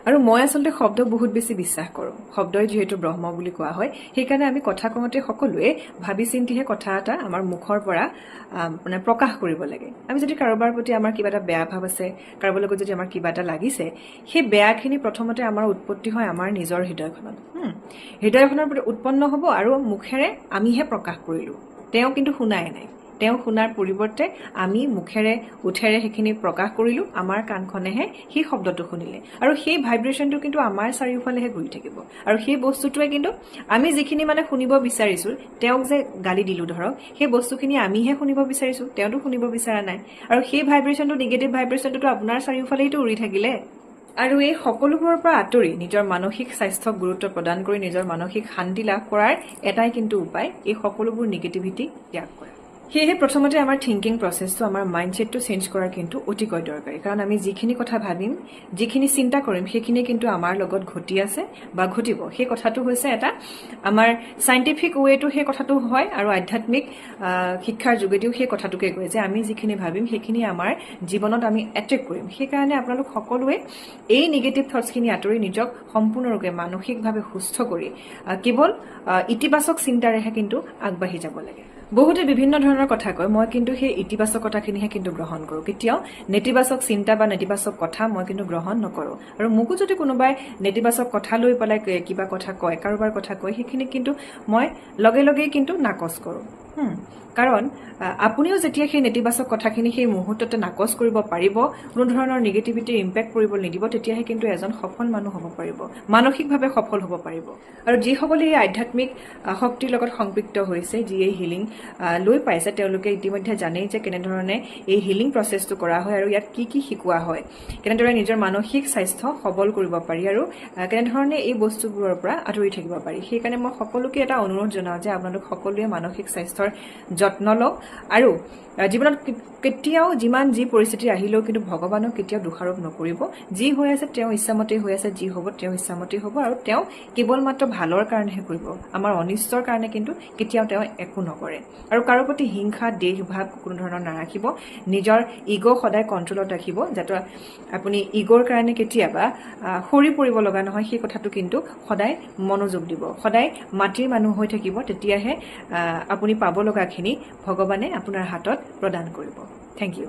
আৰু মই আচলতে শব্দ বহুত বেছি বিশ্বাস কৰোঁ। শব্দই যিহেতু ব্ৰহ্ম বুলি কোৱা হয়, সেইকাৰণে আমি কথা কওঁতে সকলোৱে ভাবি চিন্তিহে কথা এটা আমাৰ মুখৰ পৰা মানে প্ৰকাশ কৰিব লাগে। আমি যদি কাৰোবাৰ প্ৰতি আমাৰ কিবা এটা বেয়া ভাৱ আছে, কাৰোবাৰ লগত যদি আমাৰ কিবা এটা লাগিছে, সেই বেয়াখিনি প্ৰথমতে আমাৰ উৎপত্তি হয় আমাৰ নিজৰ হৃদয়খনত। হৃদয়খনৰ পৰা উৎপন্ন হ'ব আৰু মুখেৰে আমিহে প্ৰকাশ কৰিলোঁ, তেওঁ কিন্তু শুনাই নাই। তেওঁ শুনাৰ পৰিৱৰ্তে আমি মুখেৰে উঠেৰে সেইখিনি প্ৰকাশ কৰিলোঁ, আমাৰ কাণখনেহে সেই শব্দটো শুনিলে। আৰু সেই ভাইব্ৰেশ্যনটো কিন্তু আমাৰ চাৰিওফালেহে ঘূৰি থাকিব। আৰু সেই বস্তুটোৱে কিন্তু আমি যিখিনি মানে শুনিব বিচাৰিছোঁ, তেওঁক যে গালি দিলোঁ ধৰক, সেই বস্তুখিনি আমিহে শুনিব বিচাৰিছোঁ, তেওঁতো শুনিব বিচৰা নাই। আৰু সেই ভাইব্ৰেশ্যনটো, নিগেটিভ ভাইব্ৰেশ্যনটোতো আপোনাৰ চাৰিওফালেইতো উৰি থাকিলে। আৰু এই সকলোবোৰৰ পৰা আঁতৰি নিজৰ মানসিক স্বাস্থ্যক গুৰুত্ব প্ৰদান কৰি নিজৰ মানসিক শান্তি লাভ কৰাৰ এটাই কিন্তু উপায়, এই সকলোবোৰ নিগেটিভিটি ত্যাগ কৰা। সেয়েহে প্ৰথমতে আমাৰ থিংকিং প্ৰচেছটো, আমাৰ মাইণ্ডছেটটো চেঞ্জ কৰাৰ কিন্তু অতিকৈ দৰকাৰী। কাৰণ আমি যিখিনি কথা ভাবিম, যিখিনি চিন্তা কৰিম, সেইখিনি কিন্তু আমাৰ লগত ঘটি আছে বা ঘটিব। সেই কথাটো হৈছে এটা আমাৰ চাইণ্টিফিক ৱেটো সেই কথাটো হয়, আৰু আধ্যাত্মিক শিক্ষাৰ যোগেদিও সেই কথাটোকে কয় যে আমি যিখিনি ভাবিম সেইখিনি আমাৰ জীৱনত আমি এট্ৰেক্ট কৰিম। সেইকাৰণে আপোনালোক সকলোৱে এই নিগেটিভ থটছখিনি আঁতৰি নিজক সম্পূৰ্ণৰূপে মানসিকভাৱে সুস্থ কৰি কেৱল ইতিবাচক চিন্তাৰেহে কিন্তু আগবাঢ়ি যাব লাগে। বহুতে বিভিন্ন ধৰণৰ কথা কয়, মই কিন্তু সেই ইতিবাচক কথাখিনিহে কিন্তু গ্ৰহণ কৰোঁ। কেতিয়াও নেতিবাচক চিন্তা বা নেতিবাচক কথা মই কিন্তু গ্ৰহণ নকৰোঁ। আৰু মোকো যদি কোনোবাই নেতিবাচক কথা লৈ পেলাই কিবা কথা কয়, কাৰোবাৰ কথা কয়, সেইখিনি কিন্তু মই লগে লগেই কিন্তু নাকচ কৰোঁ। কাৰণ আপুনিও যেতিয়া সেই নেতিবাচক কথাখিনি সেই মুহূৰ্ততে নাকচ কৰিব পাৰিব, কোনো ধৰণৰ নিগেটিভিটিৰ ইম্পেক্ট পৰিব নিদিব, তেতিয়াহে কিন্তু এজন সফল মানুহ হ'ব পাৰিব, মানসিকভাৱে সফল হ'ব পাৰিব। আৰু যিসকলে এই আধ্যাত্মিক শক্তিৰ লগত সংপৃক্ত হৈছে, যিয়ে হিলিং লৈ পাইছে, তেওঁলোকে ইতিমধ্যে জানেই যে কেনেধৰণে এই হিলিং প্ৰচেছটো কৰা হয় আৰু ইয়াত কি কি শিকোৱা হয়, কেনেদৰে নিজৰ মানসিক স্বাস্থ্য সবল কৰিব পাৰি আৰু কেনেধৰণে এই বস্তুবোৰৰ পৰা আঁতৰি থাকিব পাৰি। সেইকাৰণে মই সকলোকে এটা অনুৰোধ জনাওঁ যে আপোনালোক সকলোৱে মানসিক স্বাস্থ্যৰ যত্ন লওক আৰু জীৱনত কেতিয়াও যিমান যি পৰিস্থিতি আহিলেও কিন্তু ভগৱানক কেতিয়াও দোষাৰোপ নকৰিব। যি হৈ আছে তেওঁ ইচ্ছামতেই হৈ আছে, যি হ'ব তেওঁ ইচ্ছামতেই হ'ব, আৰু তেওঁ কেৱল মাত্ৰ ভালৰ কাৰণেহে কৰিব, আমাৰ অনিষ্টৰ কাৰণে কিন্তু কেতিয়াও তেওঁ একো নকৰে। আৰু কাৰো প্ৰতি হিংসা, দেশ ভাৱ কোনো ধৰণৰ নাৰাখিব। নিজৰ ইগ' সদায় কণ্ট্ৰলত ৰাখিব, যাতে আপুনি ইগ'ৰ কাৰণে কেতিয়াবা সৰি পৰিব লগা নহয়, সেই কথাটো কিন্তু সদায় মনোযোগ দিব। সদায় মাটিৰ মানুহ হৈ থাকিব, তেতিয়াহে আপুনি পাব লগাখিনি ভগৱানে আপোনাৰ হাতত প্ৰদান কৰিব। Thank U.